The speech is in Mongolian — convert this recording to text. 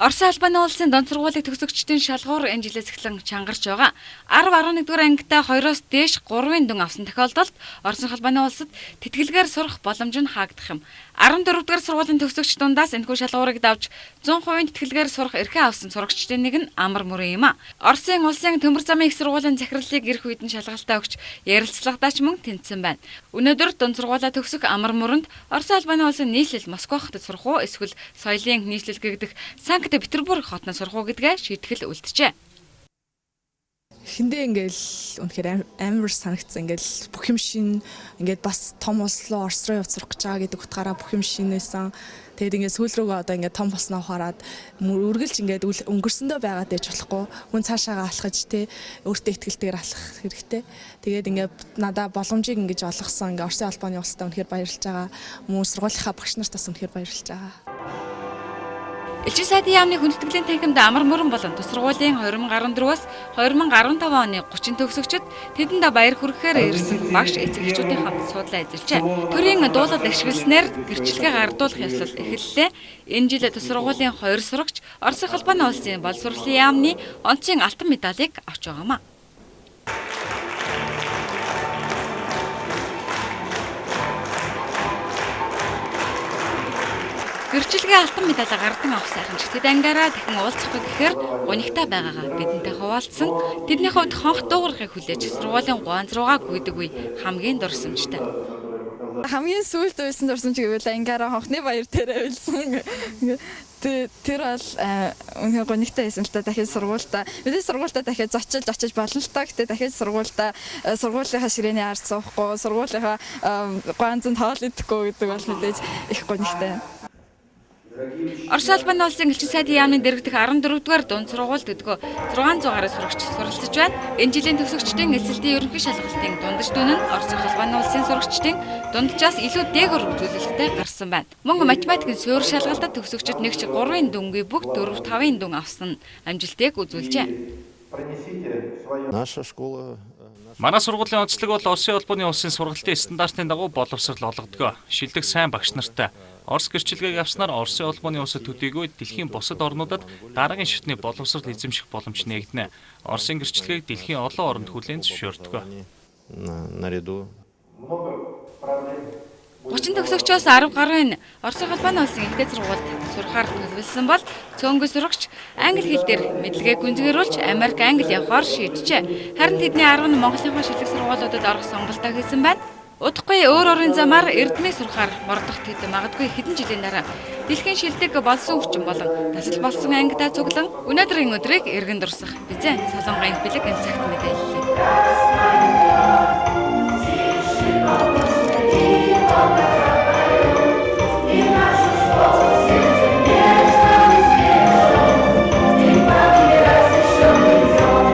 Орос албаны улсын дунд сургуулийн төгсөгчдийн шалгуур энэ жилээс эхлэн чангарч байгаа. 10-11-р ангидаа 2-оос дээш 3-ын дүн авсан тохиолдолд Орос албаны улсад тэтгэлгээр сурах боломж нь хаагдах юм. 14-р сургуулийн төгсөгч дундаас энэхүү шалгуурыг давж 100% тэтгэлгээр сурах эрхээ авсан сурагчдын нэг нь Амар Мөрөн юм а. Оросын улсын төмөр замын их сургуулийн захирлыг ирэх үед нь шалгалтаа өгч ярилцлагадаач мөн тэнцсэн байна. Өнөөдөр дунд сургуулаа төгсөх Амар Мөрөнд Орос албаны улсын нийслэл Москва хотод сурах уу эсвэл соёлын нийслэл гэгдэх Санкт-Петербург хотод сурах уу гэдгээ шийтгэл үлджээ. Эхэндээ ингээл үнэхээр амар санагдсан. Ингээл бүх юм шин ингээд бас том улс руу Орос руу явж сурах гэж байгаа гэдэг утгаараа бүх юм шинээсэн. Тэгээд ингээд сүүл рүүгээ одоо ингээд том болсноо хараад үргэлж ингээд өнгөрсөндөө байгаад байж болохгүй. Хүн цаашаагаа алхаж те өөртөө ихтгэлтэйгээр алхах хэрэгтэй. Тэгээд ингээд надаа боломжийг ингэж олгосон. Ингээд Оросын албаны улстай үнэхээр баярлж байгаа. Мөн сургуулийнхаа багш нарт бас үнэхээр баярлж байгаа. Элчин сайдын яамны хүндэтгэлийн танхимд Амар Мөрөн болон тус сургуулийн 2014-өөс 2015 оны 30 төгсөгчид тэдэнд баяр хүргэхээр ирсэн багш эцэгчүүдийн хамт суудлаа эзэлжээ. Төрийн дуулал ашигласнаар гэрчлэгээ гардуулах ёслол эхэллээ. Энэ жил тус сургуулийн 2 сурагч Орос албаны улсын боловсролын яамны онцгийн алтан медалийг авч байгаамаа. Гэрчлэгээ алтан медаль гардан авах сайхан ч тэд ангаараа дахин уулзахгүй гэхээр гунигтай байгаагаа бидэнтэй хуваалцсан. Тэдний хувьд хонх дуугархыг хүлээж сургуулийн ганц руугаа гүйдэг үе хамгийн дурсамжтай. Хамгийн сүүлд байсан дурсамж гэвэл ангаараа хонхны баяр дээрээ үйлсэн. Тэр бол үнэхээр гунигтай байсан л та дахиад сургуультаа. Бидний сургуультаа дахиад очиж болно л та. Гэтэ дахиад сургуультаа сургуулийнхаа ширээний ард суухгүй, сургуулийнхаа ганцнд хоол идэхгүй гэдэг бол мэдээж их гунигтай. Орос албаны улсын элчин сайдын яамны дэргэдэх 14-р дунд сургуульд өдгөө 600 гаруй сурагч суралцж байна. Энэ жилийн төгсөгчдийн эсэлтийн ерөнхий шалгалтын дундаж дүн нь Орос албаны улсын сурагчдын дунджаас илүү дээгүүр үзүүлэлттэй гарсан байна. Мөн математикийн суурь шалгалтад төгсөгчид нэг ч 3-ын дүнгүй бүх 4-5-ын дүн авсан амжилтыг үзүүлжээ. Манай сургуулийн онцлог бол Оросын албаны улсын сургалтын стандартын дагуу боловсрол олгодог. Шилдэг сайн багш нартай. Орос гэрчлэгийг авснаар Оросын албаны улсад төдийгүй дэлхийн бусад орнуудад дараагийн шатны боловсрол эзэмших боломж нээгдэнэ. Оросын гэрчлэгийг дэлхийн олон оронд хүлээн зөвшөөрдөг. 30 төгсөгчөөс 10 гаруй нь Оросын албаны улсын ихтэй сургуульд сурахаар төлөвлөсөн бол цөөнгөө сурагч англи хэл дээр мэдлэгээ гүнзгийрүүлж Америк Англи явахаар шийджээ. Харин тэдний 10 нь Монголынхаа шилдэг сургуулиудад орох сонголтоо хийсэн байна. Удахгүй өөр орын замаар эрдмийг сурахаар мордох тэд магадгүй хэдэн жилийн дараа дэлхийн шилдэг болсон хүчин болон тасал болсон ангидаа цуглан өнөөдрийн өдрийг эргэн дурсах. Бизэн Солонгын бэлэг энэ цагт мэдээллээ.